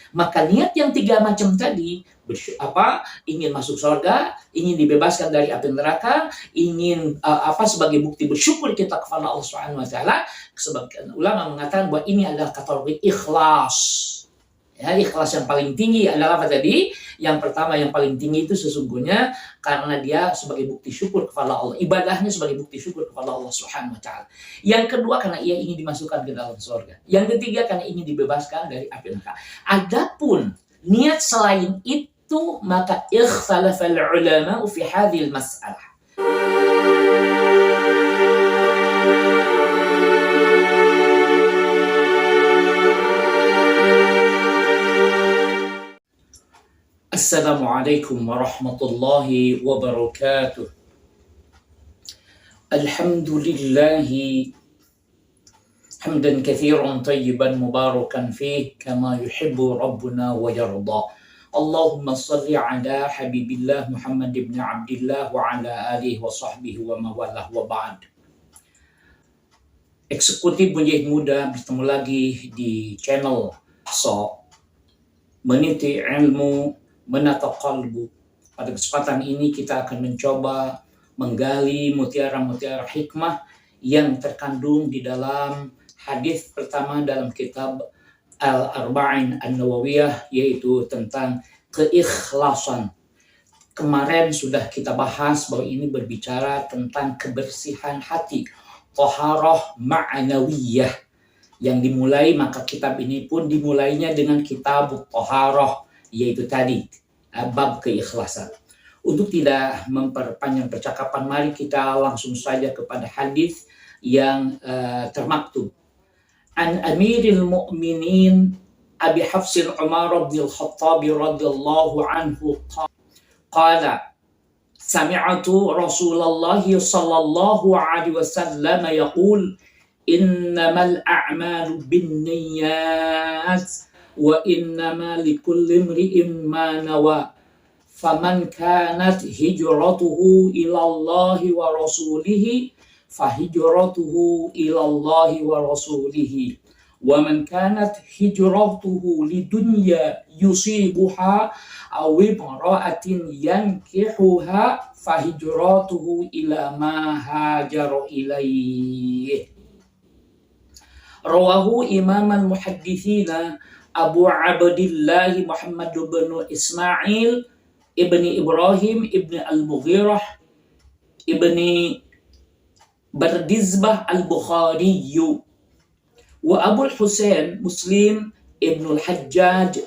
Maka niat yang 3 macam tadi, ingin masuk surga, ingin dibebaskan dari api neraka, ingin sebagai bukti bersyukur kita kepada Allah Subhanahu wa taala, sebagian ulama mengatakan bahwa ini adalah kategori ikhlas. Ya, ikhlas yang paling tinggi adalah apa tadi? Yang pertama, yang paling tinggi itu sesungguhnya karena dia sebagai bukti syukur kepada Allah. Ibadahnya sebagai bukti syukur kepada Allah Subhanahu wa taala. Yang kedua, karena ia ingin dimasukkan ke dalam surga. Yang ketiga, karena ingin dibebaskan dari api neraka. Adapun niat selain itu, maka ikhtalafal ulama fi hadhil mas'alah. Assalamualaikum warahmatullahi wabarakatuh. Alhamdulillahi hamdan katsiran tayyiban mubarakan fih kama yuhibbu rabbuna wa yarda. Allahumma salli ala habibillah Muhammad ibn Abdillah wa ala alihi wa sahbihi wa mawalah wa ba'd. Eksekutif Mujahid Muda bertemu lagi di channel Meniti Ilmu Menata Qalbu. Pada kesempatan ini kita akan mencoba menggali mutiara-mutiara hikmah yang terkandung di dalam hadis pertama dalam kitab Al-Arba'in An-Nawawiyah, yaitu tentang keikhlasan. Kemarin sudah kita bahas bahwa ini berbicara tentang kebersihan hati, thaharah ma'nawiyah, yang dimulai, maka kitab ini pun dimulainya dengan kitab thaharah, yaitu tadi bab keikhlasan. Untuk tidak memperpanjang percakapan, mari kita langsung saja kepada hadis yang termaktub. An Amiril Mu'minin Abi Hafsin Umar bin Al-Khattab radhiyallahu anhu qala sami'tu Rasulullah sallallahu alaihi wasallam yaqul innamal a'malu binniyat wa innama likulli imri'in ma nawa faman kanat hijratuhu ila Allah wa rasulihi fahijratuhu ila Allah wa rasulihi wa man kanat hijratuhu lidunya yusibuha aw imra'atin yankihuha fahijratuhu ila ma hajara ilayhi. Rawahu Imam al-Muhadditsina Abu Abdillah Muhammad bin Ismail ibni Ibrahim ibni Al-Mughirah ibni Bardizbah Al-Bukhari wa Abu Husain Muslim ibn Al-Hajjaj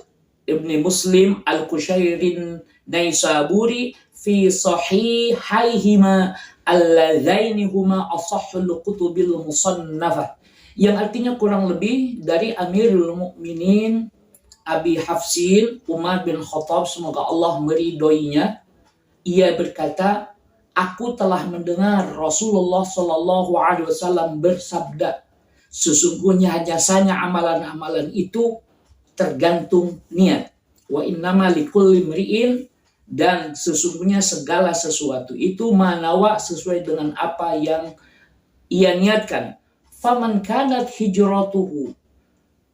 ibni Muslim Al-Qushairin Naisaburi fi sahihaihima alladzaini huma asahhul kutubil musannafah, yang artinya kurang lebih dari Amirul Mukminin Abi Hafsin Umar bin Khattab, semoga Allah meridhoinya. Ia berkata, aku telah mendengar Rasulullah Shallallahu Alaihi Wasallam bersabda, sesungguhnya jasanya amalan-amalan itu tergantung niat. Wa innama likulli imri'in, dan sesungguhnya segala sesuatu itu manawa, sesuai dengan apa yang ia niatkan. Faman kanat hijratuhu,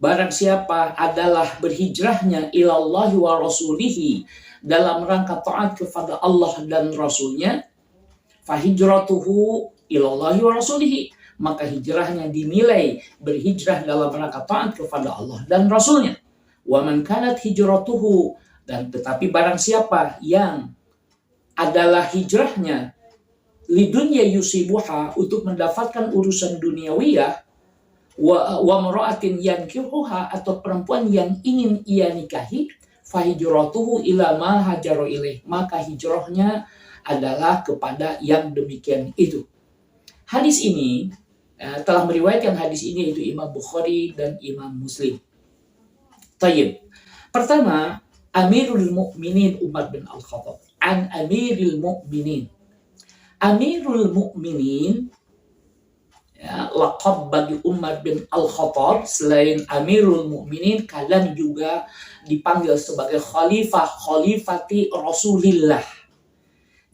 barang siapa adalah berhijrahnya ilallahi wa rasulihi, dalam rangka taat kepada Allah dan Rasulnya, fahijratuhu ilallahi wa rasulihi, maka hijrahnya dinilai berhijrah dalam rangka taat kepada Allah dan Rasulnya. Wa man kanat hijratuhu, dan tetapi barang siapa yang adalah hijrahnya lidunya yusibuha, untuk mendapatkan urusan duniawiyah, wa mar'atin yankihuha, atau perempuan yang ingin ia nikahi, fahijratuhu ila ma hajara ilaih, maka hijrahnya adalah kepada yang demikian itu. Hadis ini telah meriwayatkan hadis ini yaitu Imam Bukhari dan Imam Muslim. Tayyib. Pertama, Amirul Mukminin Umar bin Al-Khattab. An Amiril Mukminin. Amirul Mukminin, ya, laqab bagi Umar bin Al-Khattab. Selain Amirul Mukminin, kadang juga dipanggil sebagai khalifati Rasulillah.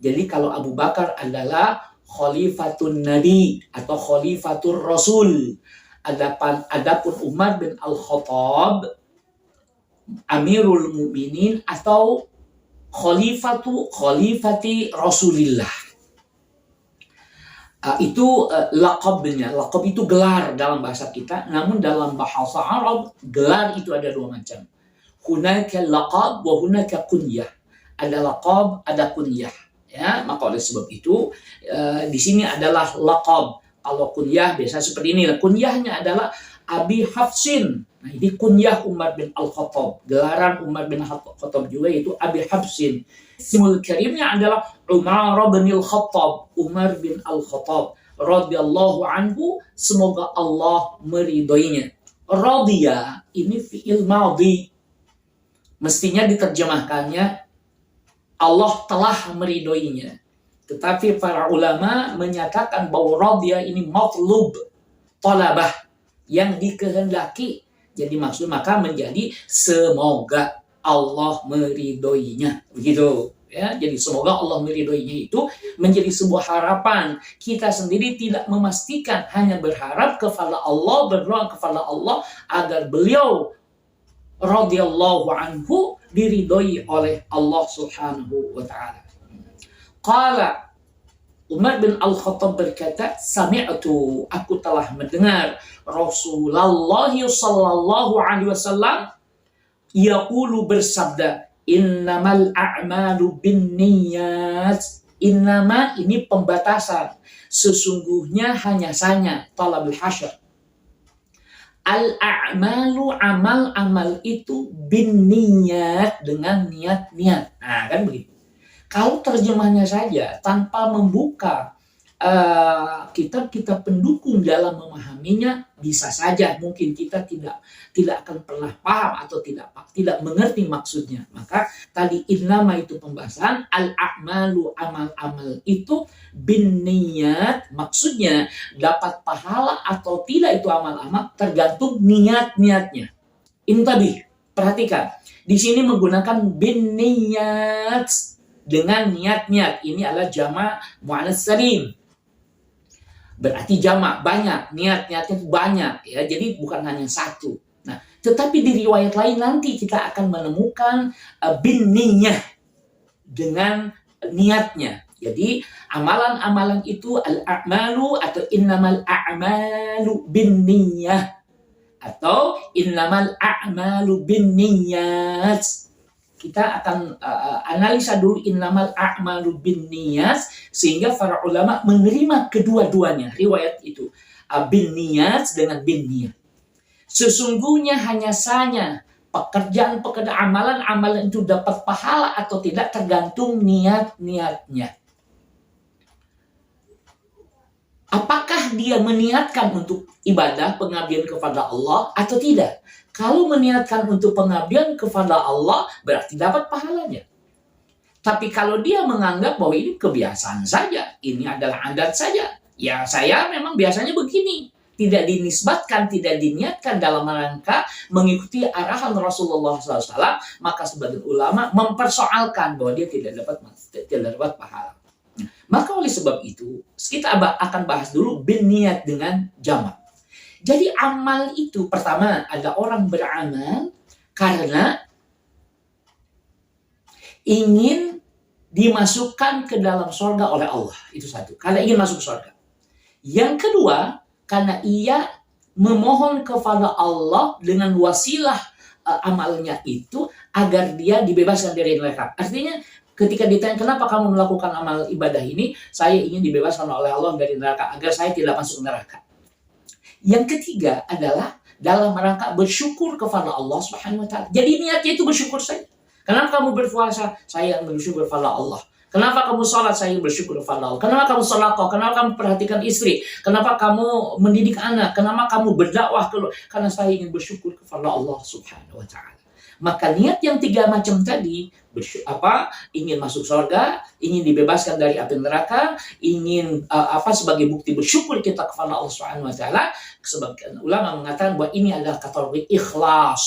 Jadi kalau Abu Bakar adalah khalifatun Nabi atau khalifatur Rasul. Adapun Umar bin Al-Khattab Amirul Mukminin atau khalifati Rasulillah. Itu laqabnya. Laqab itu gelar dalam bahasa kita, namun dalam bahasa Arab gelar itu ada dua macam. Hunaka laqab wa hunaka kunyah. Ada laqab, ada kunyah. Ya, maka oleh sebab itu di sini adalah laqab. Kalau kunyah biasa seperti ini. Kunyahnya adalah Abi Hafsin. Nah, ini kunyah Umar bin Al-Khattab. Gelaran Umar bin Al-Khattab juga itu Abi Hafsin. Ismul karimnya adalah Umar bin Al-Khattab. Umar bin Al-Khattab radhiyallahu anhu, semoga Allah meridhoinya. Radhiya ini fi'il madhi. Mestinya diterjemahkannya Allah telah meridhoinya. Tetapi para ulama menyatakan bahwa radhiya ini matlub, talabah, yang dikehendaki. Jadi maksud maka menjadi semoga Allah meridhoinya. Begitu. Ya, jadi semoga Allah meridhoinya itu menjadi sebuah harapan. Kita sendiri tidak memastikan, hanya berharap kepada Allah, berdoa kepada Allah agar beliau radhiyallahu anhu diridhoi oleh Allah Subhanahu wa taala. Qala Umar bin Al-Khattab berkata, sami'tu, aku telah mendengar Rasulullah sallallahu alaihi wasallam yaqulu, bersabda, innamal a'malu binniyat. Innama ini pembatasan, sesungguhnya hanya saja, talabul hasyr. Al-a'malu, amal-amal itu binniyat, dengan niat-niat. Nah, kan begitu. Kalau terjemahnya saja tanpa membuka kitab-kitab pendukung dalam memahaminya, bisa saja mungkin kita tidak akan pernah paham atau tidak mengerti maksudnya. Maka tadi innama itu pembahasan, al-a'malu, amal-amal itu binniyat, maksudnya dapat pahala atau tidak itu amal-amal tergantung niat-niatnya. Intabih, perhatikan. Di sini menggunakan binniyat, dengan niat-niat. Ini adalah jamak muannats salim. Berarti jamak, banyak, niat-niatnya itu banyak, ya. Jadi bukan hanya satu. Nah, tetapi di riwayat lain nanti kita akan menemukan bin niyah, dengan niatnya. Jadi amalan-amalan itu al-a'malu atau innamal a'malu bin niyah atau innamal a'malu bin niyat. Kita akan analisa dulu innamal a'malu binniyat, sehingga para ulama menerima kedua-duanya riwayat itu, binniyat dengan binniyat. Sesungguhnya hanya saja pekerjaan-pekerjaan, amalan-amalan itu dapat pahala atau tidak tergantung niat-niatnya. Apakah dia meniatkan untuk ibadah, pengabdian kepada Allah atau tidak? Kalau meniatkan untuk pengabdian kepada Allah, berarti dapat pahalanya. Tapi kalau dia menganggap bahwa ini kebiasaan saja, ini adalah adat saja, ya saya memang biasanya begini, tidak dinisbatkan, tidak diniatkan dalam rangka mengikuti arahan Rasulullah SAW, maka sebagian ulama mempersoalkan bahwa dia tidak dapat pahala. Maka oleh sebab itu, kita akan bahas dulu binniyat dengan jamak. Jadi amal itu, pertama, ada orang beramal karena ingin dimasukkan ke dalam surga oleh Allah. Itu satu, karena ingin masuk surga. Yang kedua, karena ia memohon kepada Allah dengan wasilah amalnya itu agar dia dibebaskan dari neraka. Artinya, ketika ditanya kenapa kamu melakukan amal ibadah ini, saya ingin dibebaskan oleh Allah dari neraka agar saya tidak masuk neraka. Yang ketiga adalah dalam rangka bersyukur kepada Allah Subhanahu wa taala. Jadi niatnya itu bersyukur saja. Kenapa kamu berpuasa? Saya bersyukur kepada Allah. Kenapa kamu sholat? Saya bersyukur kepada Allah. Kenapa kamu sedekah? Kenapa kamu perhatikan istri? Kenapa kamu mendidik anak? Kenapa kamu berdakwah? Karena saya ingin bersyukur kepada Allah Subhanahu wa taala. Maka niat yang tiga macam tadi, ingin masuk surga, ingin dibebaskan dari api neraka, ingin sebagai bukti bersyukur kita kepada Allah Subhanahu wa taala. Sebagian ulama mengatakan bahwa ini adalah kategori ikhlas.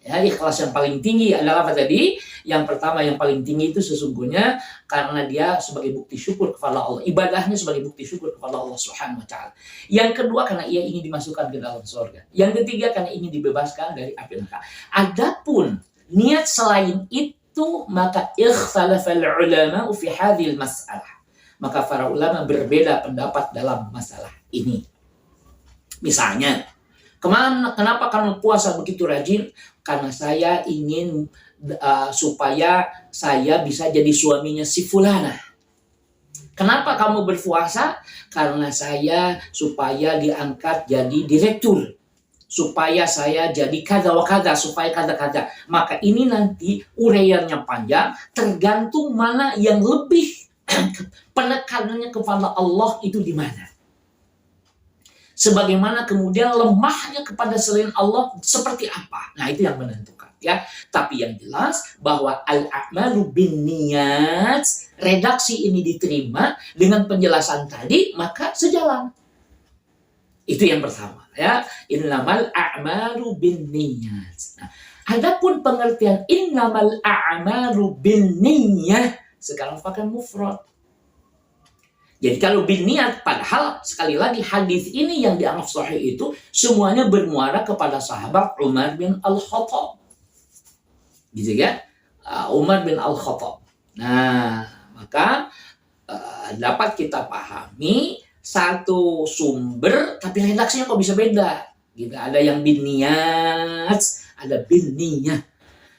Ya, ikhlas yang paling tinggi adalah apa tadi? Yang pertama, yang paling tinggi itu sesungguhnya karena dia sebagai bukti syukur kepada Allah. Ibadahnya sebagai bukti syukur kepada Allah Subhanahu wa taala. Yang kedua karena ia ingin dimasukkan ke dalam surga. Yang ketiga karena ingin dibebaskan dari api neraka. Adapun niat selain itu, maka ikhtalafal ulama fi hadhil mas'alah. Maka para ulama berbeda pendapat dalam masalah ini. Misalnya, kenapa kamu puasa begitu rajin? Karena saya ingin supaya saya bisa jadi suaminya si fulana. Kenapa kamu berpuasa? Karena saya supaya diangkat jadi direktur. Supaya saya jadi kada wa kada, supaya kada-kada. Maka ini nanti uraiannya panjang, tergantung mana yang lebih penekanannya kepada Allah itu di mana. Sebagaimana kemudian lemahnya kepada selain Allah seperti apa. Nah, itu yang menentukan ya. Tapi yang jelas bahwa al-a'malu binniyat, redaksi ini diterima dengan penjelasan tadi, maka sejalan. Itu yang pertama ya. Innamal a'malu binniyat. Nah, adapun pengertian innamal a'malu binniyah sekarang pakai mufrad. Jadi kalau binniat, padahal sekali lagi hadis ini yang dianggap sahih itu semuanya bermuara kepada sahabat Umar bin Al-Khattab. Gitu kan? Umar bin Al-Khattab. Nah, maka dapat kita pahami satu sumber tapi redaksinya kok bisa beda. Gitu. Ada yang binniat, ada binniyah.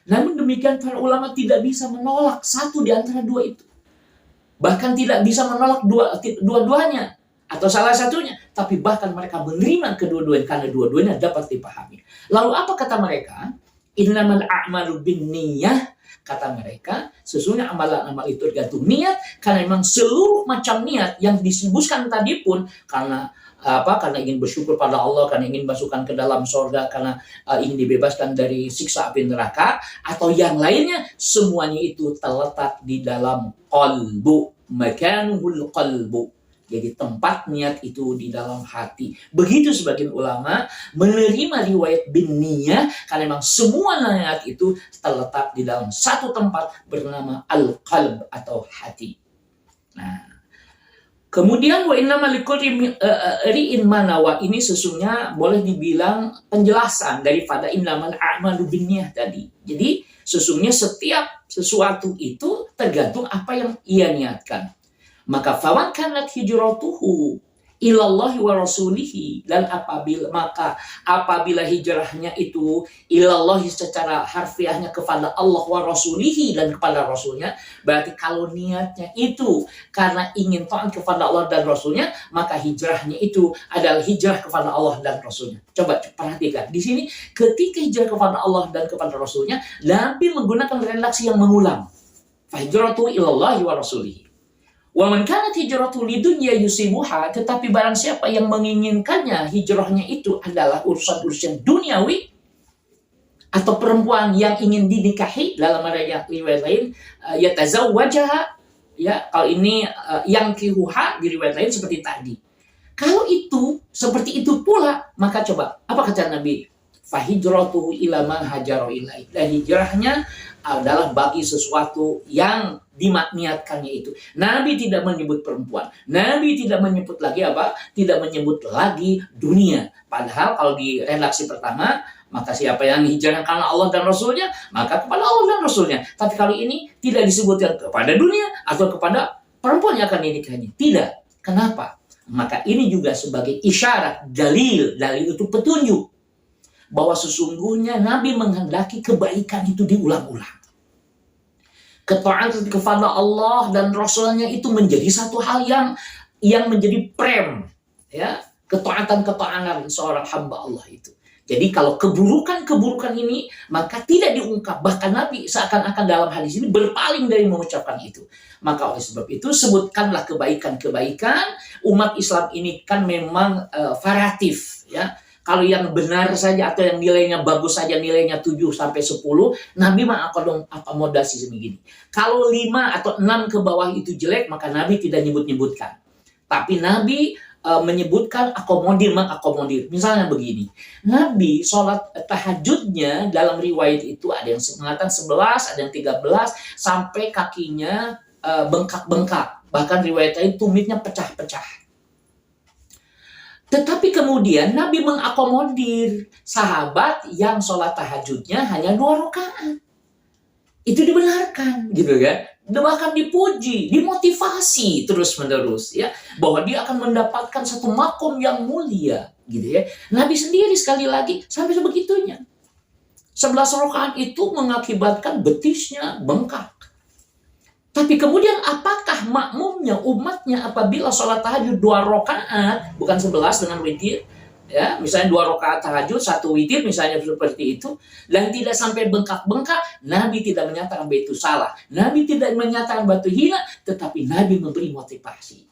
Namun demikian para ulama tidak bisa menolak satu di antara dua itu. Bahkan tidak bisa menolak dua-duanya atau salah satunya, tapi bahkan mereka menerima kedua-duanya karena dua-duanya dapat dipahami. Lalu apa kata mereka? Innamal a'malu binniyah, kata mereka, sesungguhnya amalan-amal itu tergantung niat, karena memang seluruh macam niat yang disebutkan tadi pun karena karena ingin bersyukur pada Allah, karena ingin masukkan ke dalam surga, karena ingin dibebaskan dari siksa api neraka, atau yang lainnya, semuanya itu terletak di dalam qalbu, makanuhul qalbu. Jadi tempat niat itu di dalam hati. Begitu sebagian ulama menerima riwayat binniyah karena memang semua niat itu terletak di dalam satu tempat bernama al-qalb atau hati. Nah, kemudian wa innamal likulli ri'in manawa, ini sesungguhnya boleh dibilang penjelasan daripada innamal a'malu binniyah tadi. Jadi sesungguhnya setiap sesuatu itu tergantung apa yang ia niatkan. Maka faman kanat hijratuhu ilallahi wa rasulihi, dan apabila hijrahnya itu ilallahi secara harfiahnya kepada Allah wa rasulihi dan kepada rasulnya, berarti kalau niatnya itu karena ingin taat kepada Allah dan rasulnya, maka hijrahnya itu adalah hijrah kepada Allah dan rasulnya. Coba perhatikan di sini, ketika hijrah kepada Allah dan kepada rasulnya, Nabi menggunakan redaksi yang mengulang, fa hijratu ilallahi wa rasulihi. Wa man kanat hijratu lidunya yusibuha, tetapi barang siapa yang menginginkannya hijrahnya itu adalah urusan-urusan duniawi atau perempuan yang ingin dinikahi, dalam riwayat lain yatazawwajaha, ya, kalau ini yang kihuha di riwayat lain seperti tadi. Kalau itu seperti itu pula, maka coba apa kata Nabi? Fa hijratuhu ila ma hajara ilaihi, dan hijrahnya adalah bagi sesuatu yang dimakniatkannya itu. Nabi tidak menyebut perempuan. Nabi tidak menyebut lagi apa? Tidak menyebut lagi dunia. Padahal kalau di redaksi pertama, maka siapa yang hijrah karena Allah dan Rasulnya, maka kepada Allah dan Rasulnya. Tapi kalau ini tidak disebutkan kepada dunia atau kepada perempuan yang akan dinikahinya. Tidak. Kenapa? Maka ini juga sebagai isyarat, dalil itu petunjuk bahwa sesungguhnya Nabi menghendaki kebaikan itu diulang-ulang. Ketaatan kepada Allah dan Rasulnya itu menjadi satu hal yang menjadi prem, ya, ketaatan seorang hamba Allah itu. Jadi kalau keburukan ini maka tidak diungkap, bahkan Nabi seakan-akan dalam hadis ini berpaling dari mengucapkan itu. Maka oleh sebab itu sebutkanlah kebaikan-kebaikan. Umat Islam ini kan memang variatif, ya. Kalau yang benar saja atau yang nilainya bagus saja, nilainya 7 sampai 10, Nabi mah akomodasi sebegini. Kalau 5 atau 6 ke bawah itu jelek, maka Nabi tidak nyebut-nyebutkan. Tapi Nabi menyebutkan mengakomodir. Misalnya begini, Nabi sholat tahajudnya dalam riwayat itu ada yang mengatakan 11, ada yang 13, sampai kakinya bengkak-bengkak. Bahkan riwayat lain tumitnya pecah-pecah. Tetapi kemudian Nabi mengakomodir sahabat yang sholat tahajudnya hanya 2 rakaat. Itu dibenarkan, gitu kan? Bahkan dipuji, dimotivasi terus-menerus, ya, bahwa dia akan mendapatkan satu makom yang mulia, gitu ya. Nabi sendiri sekali lagi sampai sebegitunya. 11 rakaat itu mengakibatkan betisnya bengkak. Tapi kemudian apakah makmumnya, umatnya apabila sholat tahajud 2 rakaat, bukan 11 dengan witir, ya, misalnya 2 rakaat tahajud, 1 witir misalnya seperti itu, dan tidak sampai bengkak-bengkak, Nabi tidak menyatakan bahwa itu salah. Nabi tidak menyatakan bahwa itu hina, tetapi Nabi memberi motivasi.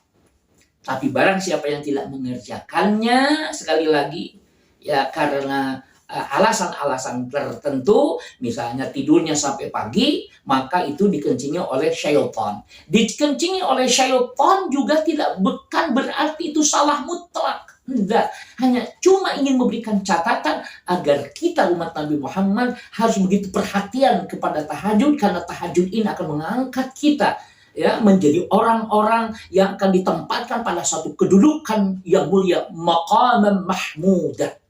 Tapi barang siapa yang tidak mengerjakannya, sekali lagi, ya karena alasan-alasan tertentu, misalnya tidurnya sampai pagi, maka itu dikencingi oleh syaitan. Dikencingi oleh syaitan juga bukan berarti itu salah mutlak. Enggak, hanya cuma ingin memberikan catatan agar kita umat Nabi Muhammad harus begitu perhatian kepada tahajud, karena tahajud ini akan mengangkat kita, ya, menjadi orang-orang yang akan ditempatkan pada satu kedudukan yang mulia, maqaman mahmudah.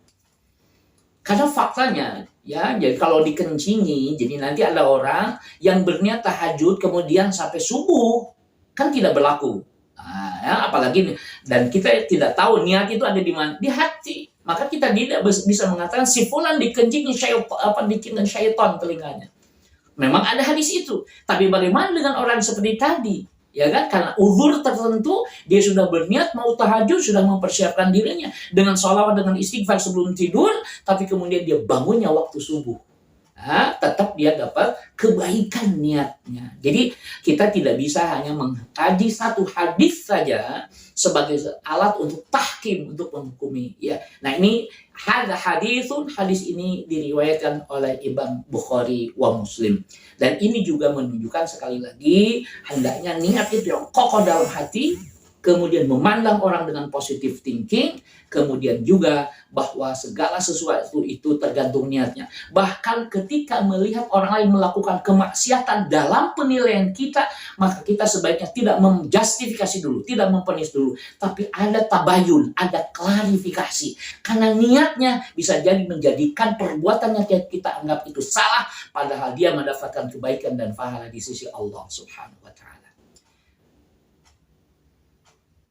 Karena faktanya, ya, jadi kalau dikencingi, jadi nanti ada orang yang berniat tahajud kemudian sampai subuh, kan tidak berlaku. Ya, apalagi, dan kita tidak tahu niat itu ada di mana, di hati. Maka kita tidak bisa mengatakan si fulan dikencingi syaitan telinganya. Memang ada hadis itu. Tapi bagaimana dengan orang seperti tadi? Ya kan, karena uzur tertentu, dia sudah berniat mau tahajud, sudah mempersiapkan dirinya dengan sholawat, dengan istighfar sebelum tidur, tapi kemudian dia bangunnya waktu subuh. Tetap dia dapat kebaikan niatnya. Jadi kita tidak bisa hanya mengkaji satu hadis saja sebagai alat untuk tahkim, untuk menghukumi. Ya, nah ini hadis ini diriwayatkan oleh Imam Bukhari wa Muslim. Dan ini juga menunjukkan sekali lagi hendaknya niat itu yang kokoh dalam hati, kemudian memandang orang dengan positive thinking, kemudian juga bahwa segala sesuatu itu tergantung niatnya. Bahkan ketika melihat orang lain melakukan kemaksiatan dalam penilaian kita, maka kita sebaiknya tidak menjustifikasi dulu, tidak memponis dulu, tapi ada tabayun, ada klarifikasi. Karena niatnya bisa jadi menjadikan perbuatannya kita anggap itu salah, padahal dia mendapatkan kebaikan dan pahala di sisi Allah Subhanahu wa Ta'ala.